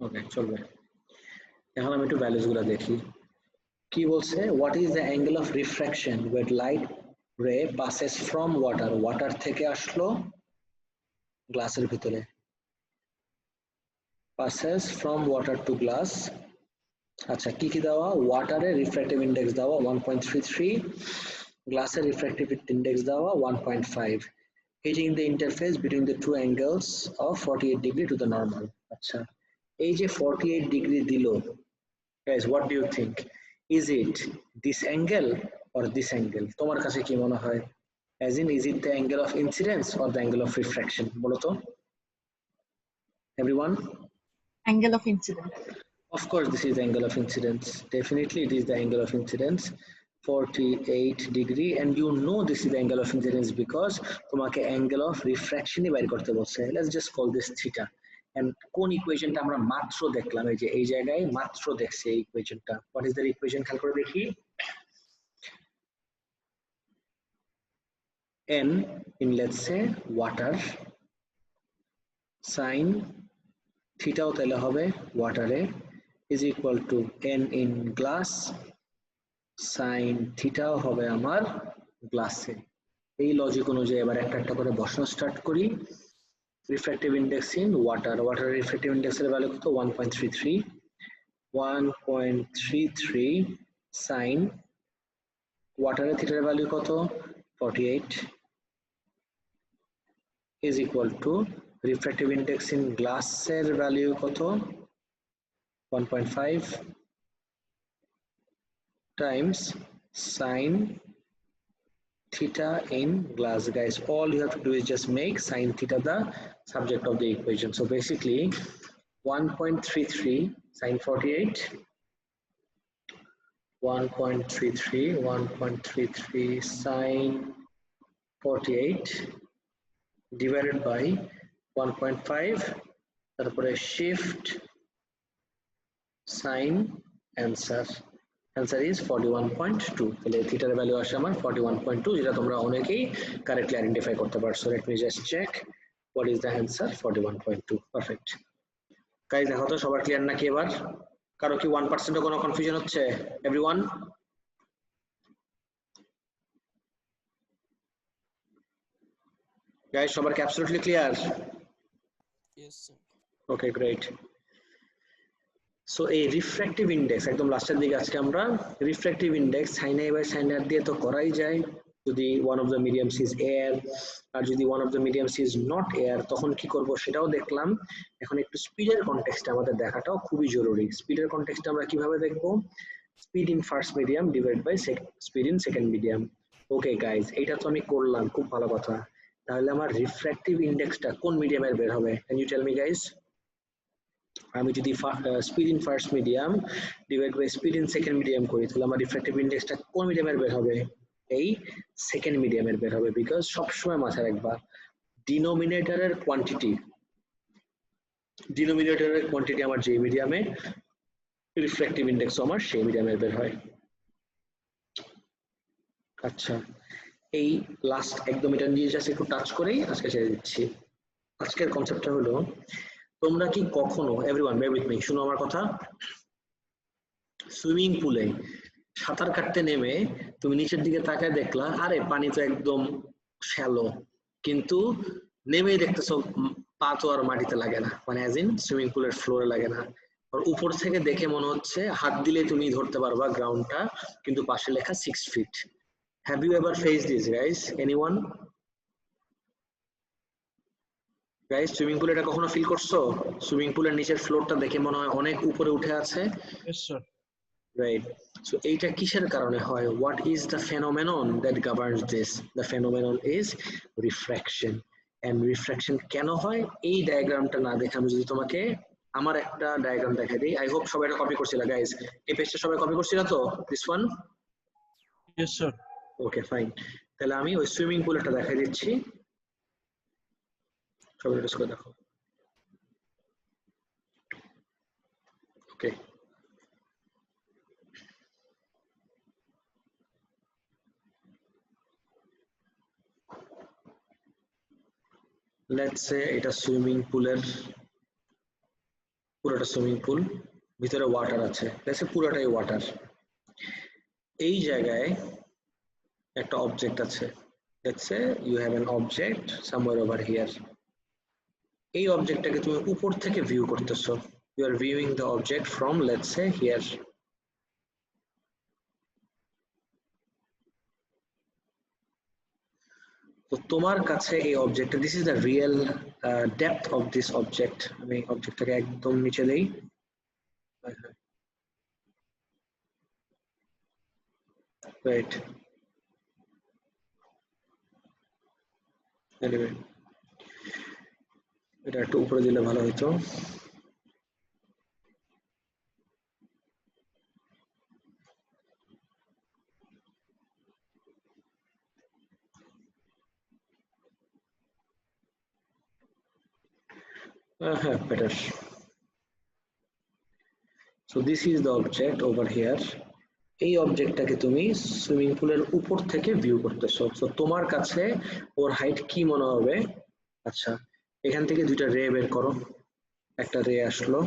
Okay চলবে। এখন আমি একটু ভ্যালুস গুলো দেখি কি বলছে। What is the angle of refraction when light ray passes from water? Water থেকে আসলো গ্লাসের ভিতরে, passes from water to glass. আচ্ছা কি কি দেওয়া? ওয়াটারের রিফ্র্যাক্টিভ ইন্ডেক্স দেওয়া 1.33, গ্লাসের রিফ্র্যাক্টিভ ইন্ডেক্স দেওয়া 1.5, hitting the interface between the two angles of 48 degree to the normal. আচ্ছা এই যে 48 ডিগ্রি দিল, guys what do you think? Is it this angle or this angle? তোমার কাছে কি মনে হয়? As in, is it the angle of incidence or the angle of refraction? বলো তো everyone. Angle of incidence. Of course, this is the angle of incidence. Definitely, it is the angle of incidence, 48 degree, and you know this is the angle of incidence because তোমাকে angle of refraction বের করতে বলছে. Let's just call this theta. And কোন ইকুয়েশনটা আমরা মাত্র দেখলাম? এই যে এই জায়গায় মাত্র দেখছি এই ইকুয়েশনটা। What is the equation? খেয়াল করে দেখি। n in let's say water, sin থিটাও তাহলে হবে ওয়াটারে is equal to n in glass, sin থিটাও হবে আমার গ্লাসে। এই লজিক অনুযায়ী এবার একটা একটা করে বসানো স্টার্ট করি। Refractive index in water, water refractive ইন্ডেক্সের ভ্যালু কত 1.33 sin ওয়াটারের থিটার ভ্যালু কত 48 is equal to refractive index in glass এর ভ্যালু কত 1.5 times sin theta in glass. Guys, all you have to do is just make sin theta the subject of the equation. So basically 1.33 sin 48, 1.33 sin 48 divided by 1.5 তারপরে shift sin answer is 41.2 তাহলে থিটার value আসে আমার 41.2 যেটা তোমরা অনেকেই correctly identify করতে পারছো। Let me just check what is the answer 41.2 perfect. Guys দেখো তো সবার ক্লিয়ার নাকি এবার? কারো কি 1% কোনো কনফিউশন হচ্ছে? এভরিওয়ান গাইস সবার কি absolutely clear? Yes, sir. Okay great. So এই রিফ্র্যাক্টিভ ইন্ডেক্স একদম লাস্টের দিকে আজকে আমরা refractive index sine i by sine r দিয়ে তো করাই যায় যদি one of the mediums is air, আর যদি one of the mediums is not air তখন কি করব সেটাও দেখলাম। এখন একটু স্পিডের কনটেক্সটে আমাদের দেখাটাও খুবই জরুরি। স্পিডের কনটেক্সটে আমরা কিভাবে দেখব? Speed in first medium divide by speed in second medium. Okay guys এইটা তো আমি করলাম, খুব ভালো কথা। তাহলে আমার রিফ্র্যাক্টিভ ইন্ডেক্সটা কোন মিডিয়ামের বের হবে? Can you tell me guys? আমি যদি speed in first medium divide by speed in second medium করি তাহলে আমার রিফ্র্যাক্টিভ ইন্ডেক্সটা কোন মিডিয়ামের বের হবে? এই সেকেন্ড মিডিয়ামের বের হবে। বিকজ সবসময় মাথায় রাখবা ডিনোমিনেটরের কোয়ান্টিটি আমার যে মিডিয়ামে রিফ্র্যাক্টিভ ইন্ডেক্সও আমার সেই মিডিয়ামের বের হয়। আচ্ছা এই লাস্ট একদম এটা নিয়ে জাস্ট একটু টাচ করেই আজকে ছেড়ে দিচ্ছি। আজকের কনসেপ্টটা হলো তোমরা কি কখনো এভরিওয়ান বেয়ার উইথ মি, শুনো আমার কথা, সুইমিং পুলে সাঁতার কাটতে নেমে তুমি নিচের দিকে তাকায় দেখলা আরে পানি তো একদম শ্যালো, কিন্তু নেমেই দেখতেছো পা তো আর মাটিতে লাগে না, মানে অ্যাজ ইন সুইমিং পুলের ফ্লোরে লাগে না। আর উপর থেকে দেখে মনে হচ্ছে হাত দিলে তুমি ধরতে পারবা গ্রাউন্ডটা, কিন্তু পাশে লেখা 6 feet। Have you ever face this guys? Anyone? Guys swimming পুলে এটা কখনো ফিল করছো? সুইমিং পুলের নিচের ফ্লোরটা দেখে মনে হয় অনেক উপরে উঠে আছে। Yes, sir. Right. So এইটা কিসের কারণে হয়? What is the phenomenon that governs this? The phenomenon is refraction. And refraction কেন হয়? এই ডায়াগ্রামটা না দেখে আমি যদি তোমাকে আমার একটা ডায়াগ্রাম দেখাই দিই। I hope সবাই এটা কপি করছিলা গাইস। এই পেজটা সবাই কপি করছিলা তো? This one? Yes, sir. Okay, fine. তাহলে আমি ওই সুইমিং পুলটা দেখাই দিচ্ছি। সবাই নোটিস করে দেখো। Okay. লেটস সে এটা সুইমিং পুলের পুরোটা সুইমিং পুল, ভিতরে ওয়াটার আছে, লেটস সে পুরোটাই ওয়াটার। এই জায়গায় একটা অবজেক্ট আছে, let's say you have an object somewhere over here. এই অবজেক্টটাকে তুমি উপর থেকে ভিউ করতেছো, you are viewing the object from let's say here. তো তোমার কাছে এই অবজেক্টটা, this is the real depth of this object. আমি অবজেক্টটাকে একদম নিচে দেই, রাইট। এনিওয়ে এটা একটু উপরে দিলে ভালো হতো। Better. So this is the object over here. এই অবজেক্টটাকে তুমি সুইমিং পুলের উপর থেকে ভিউ করতেছো, তো তোমার কাছে ওর হাইট কি মনে হবে? আচ্ছা, এখান থেকে দুইটা রে বের করো। একটা রে আসলো,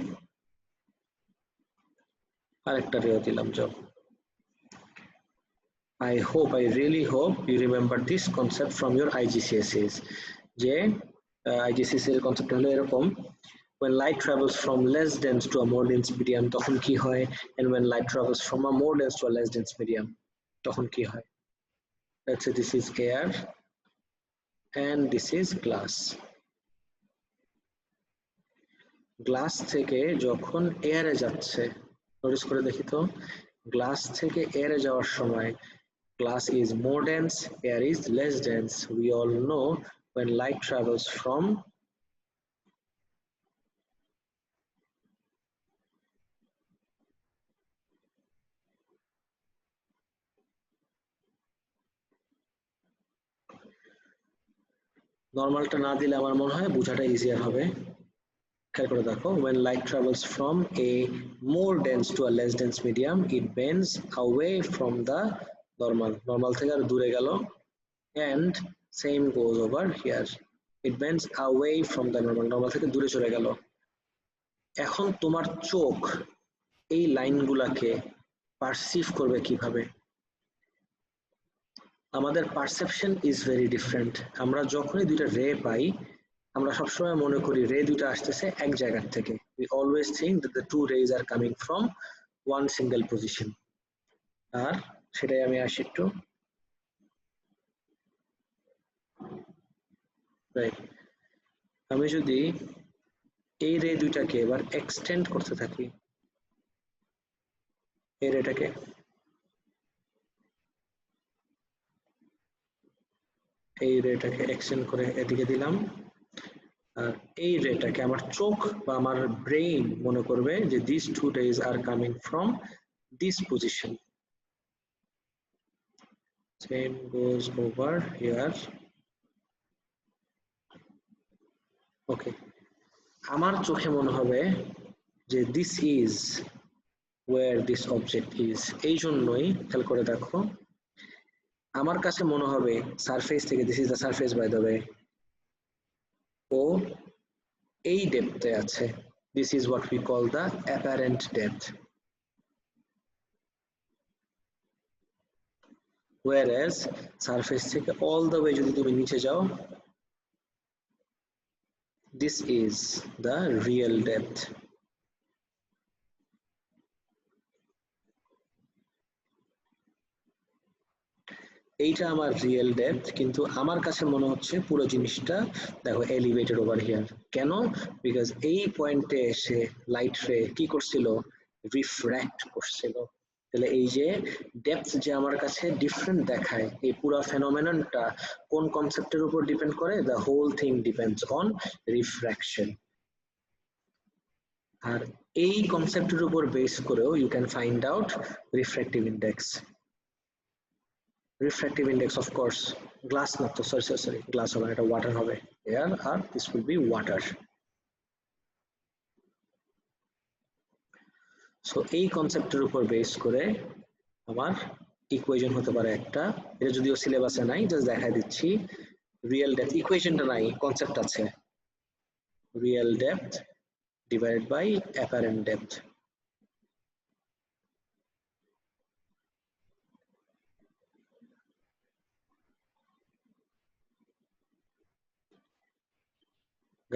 আর একটা রেও দিলাম। যাও, I really hope you remember this concept from your IGCSEs. যে IGCSE এর কনসেপ্ট হলো এরকম, when light travels from less dense to a more dense medium তখন কি হয়, and when light travels from a more dense to a less dense medium তখন কি হয়? Let's say this is air and this is glass. Glass থেকে যখন এয়ারে যাচ্ছে, notice করে দেখি তো, গ্লাস থেকে এয়ারে যাওয়ার সময় glass is more dense, air is less dense. We all know when light travels from নরমালটা না দিলে আমার মনে হয় বোঝাটা ইজিয়ার হবে। খেয়াল করে দেখো, when light travels from a more dense to a less dense medium it bends away from the normal থেকে আর দূরে গেল, and same goes over here, it bends away from the normal থেকে দূরে চলে গেল। এখন তোমার চোখ এই লাইনগুলাকে পারসিভ করবে কিভাবে? আমাদের পারসেপশন ইজ ভেরি ডিফারেন্ট। আমরা যখনই দুইটা রে পাই আমরা সবসময় মনে করি রে দুইটা আসতেছে এক জায়গার থেকে। We always think that the two rays are coming from one single position. আর সেটাই আমি আসি একটু, রাইট। আমি যদি এই রে দুইটাকে এবার এক্সটেন্ড করতে থাকি, এই রেটাকে এক্সটেন্ড করে এদিকে দিলাম, আর এই রেটাকে আমার চোখ বা আমার ব্রেইন মনে করবে যে these two rays are coming from this position. Same goes over here. Okay, আমার চোখে মনে হবে যে this is where this object is. এই জন্যই খেয়াল করে দেখো, আমার কাছে মনে হবে সারফেস থেকে, this is the surface by the way, ও এই ডেপথে আছে, this is what we call the apparent depth. Whereas surface থেকে all the way যদি তুমি নিচে যাও, this is the real depth. এইটা আমার রিয়েল ডেপথ, কিন্তু আমার কাছে মনে হচ্ছে পুরো জিনিসটা দেখো এলিভেটেড ওভার হিয়ার। কেন? বিকজ এই পয়েন্টে এসে লাইট রে কি করছিল, রিফ্র্যাক্ট করছিল। তাহলে এই যে ডেপথ যে আমার কাছে ডিফারেন্ট দেখায়, এই পুরো ফেনোমেননটা কোন কনসেপ্টের উপর ডিপেন্ড করে? The whole thing depends on refraction. আর এই কনসেপ্টের উপর বেস করেও you can find out refractive index. Refractive index, of course, glass not to, sorry, glass হবে, এটা water হবে, air, R this will be water. So এই কনসেপ্টের উপর বেস করে আমার ইকুয়েশন হতে পারে একটা, এটা যদিও সিলেবাসে নাই, জাস্ট দেখাই দিচ্ছি। রিয়েল ডেপথ ইকুয়েশনটা নাই, কনসেপ্ট আছে, real depth divided by apparent depth.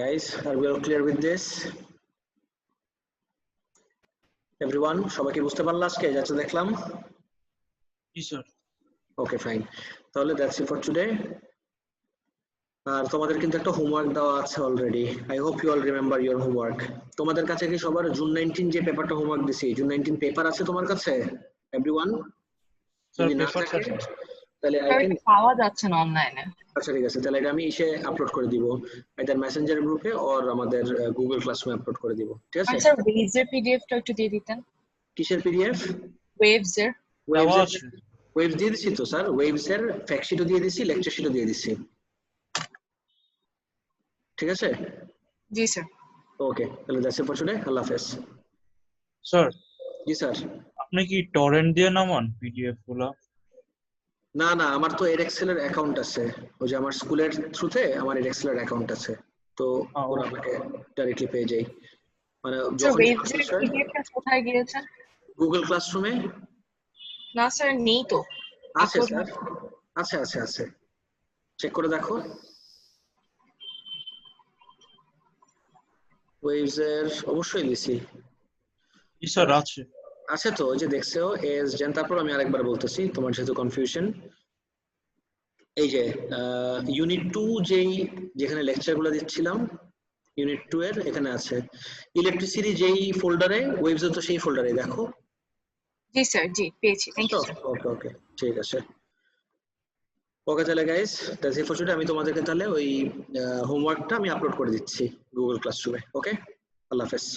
Guys, are we all clear with this? Everyone, সবাই কি বুঝতে পারলো আজকে যাচ্ছে দেখলাম? Yes, sir. Okay, fine. তাহলে that's it for today. আর তোমাদের কিন্তু একটা হোমওয়ার্ক দেওয়া আছে already. I hope you all remember your homework. তোমাদের কাছে কি সবার জুন 19 যে পেপারটা হোমওয়ার্ক দিছি, জুন 19 পেপার আছে তোমার কাছে এভরিওয়ান? Sir, যদি না paper থাকে sir. তাহলে আই ক্যান, পাওয়া যাচ্ছে না অনলাইনে। আচ্ছা ঠিক আছে, তাহলে এটা আমি এসে আপলোড করে দিব, আইদার মেসেঞ্জার গ্রুপে অর আমাদের গুগল ক্লাসরুমে আপলোড করে দিব, ঠিক আছে? স্যার ওয়েভস এর পিডিএফটা একটু দিয়ে দিতেন। কিসের পিডিএফ? ওয়েভস এর। ওয়েভস দিয়ে দিছি তো স্যার, ওয়েভস এর ফ্যাক্ট শিটও দিয়ে দিছি, লেকচার শিটও দিয়ে দিছি, ঠিক আছে? জি স্যার। ওকে, তাহলে দ্যাটস ইট ফর টুডে। আল্লাহ হাফেজ। Sir, জি স্যার। আপনি কি টরেন্ট দিয়ে নামান পিডিএফ গুলো? না না, আমার তো এডএক্সেল এর অ্যাকাউন্ট আছে, ওই যে আমার স্কুলের থ্রুতে আমার এডএক্সেল এর অ্যাকাউন্ট আছে, তো ওরা আমাকে ডাইরেক্টলি পেয়ে যায়। মানে স্যার যখন ওয়েভস এর পিডিএফটা কোথায় গিয়েছে? গুগল ক্লাসরুমে না স্যার নেই তো। আছে আপলোড স্যার, আছে আছে আছে, চেক করে দেখো। ওয়েভস এর অবশ্যই দিছি। জি স্যার আছে। আছে তো, ওই যে দেখছো এস জেন। তারপর আমি আরেকবার বলতেছি তোমার যেহেতু কনফিউশন, এই যে ইউনিট 2 যেখানে লেকচার গুলো দিচ্ছিলাম, ইউনিট 2 এর এখানে আছে ইলেকট্রিসিটি যেই ফোল্ডারে, ওয়েভস তো সেই ফোল্ডারে দেখো। জি স্যার, জি পেয়েছি, থ্যাংক ইউ স্যার। ওকে ওকে ঠিক আছে। ওকে তাহলে guys, that's it for today. আমি তোমাদেরকে তাহলে ওই হোমওয়ার্কটা আমি আপলোড করে দিচ্ছি গুগল ক্লাসরুমে। ওকে, আল্লাহ হাফেজ।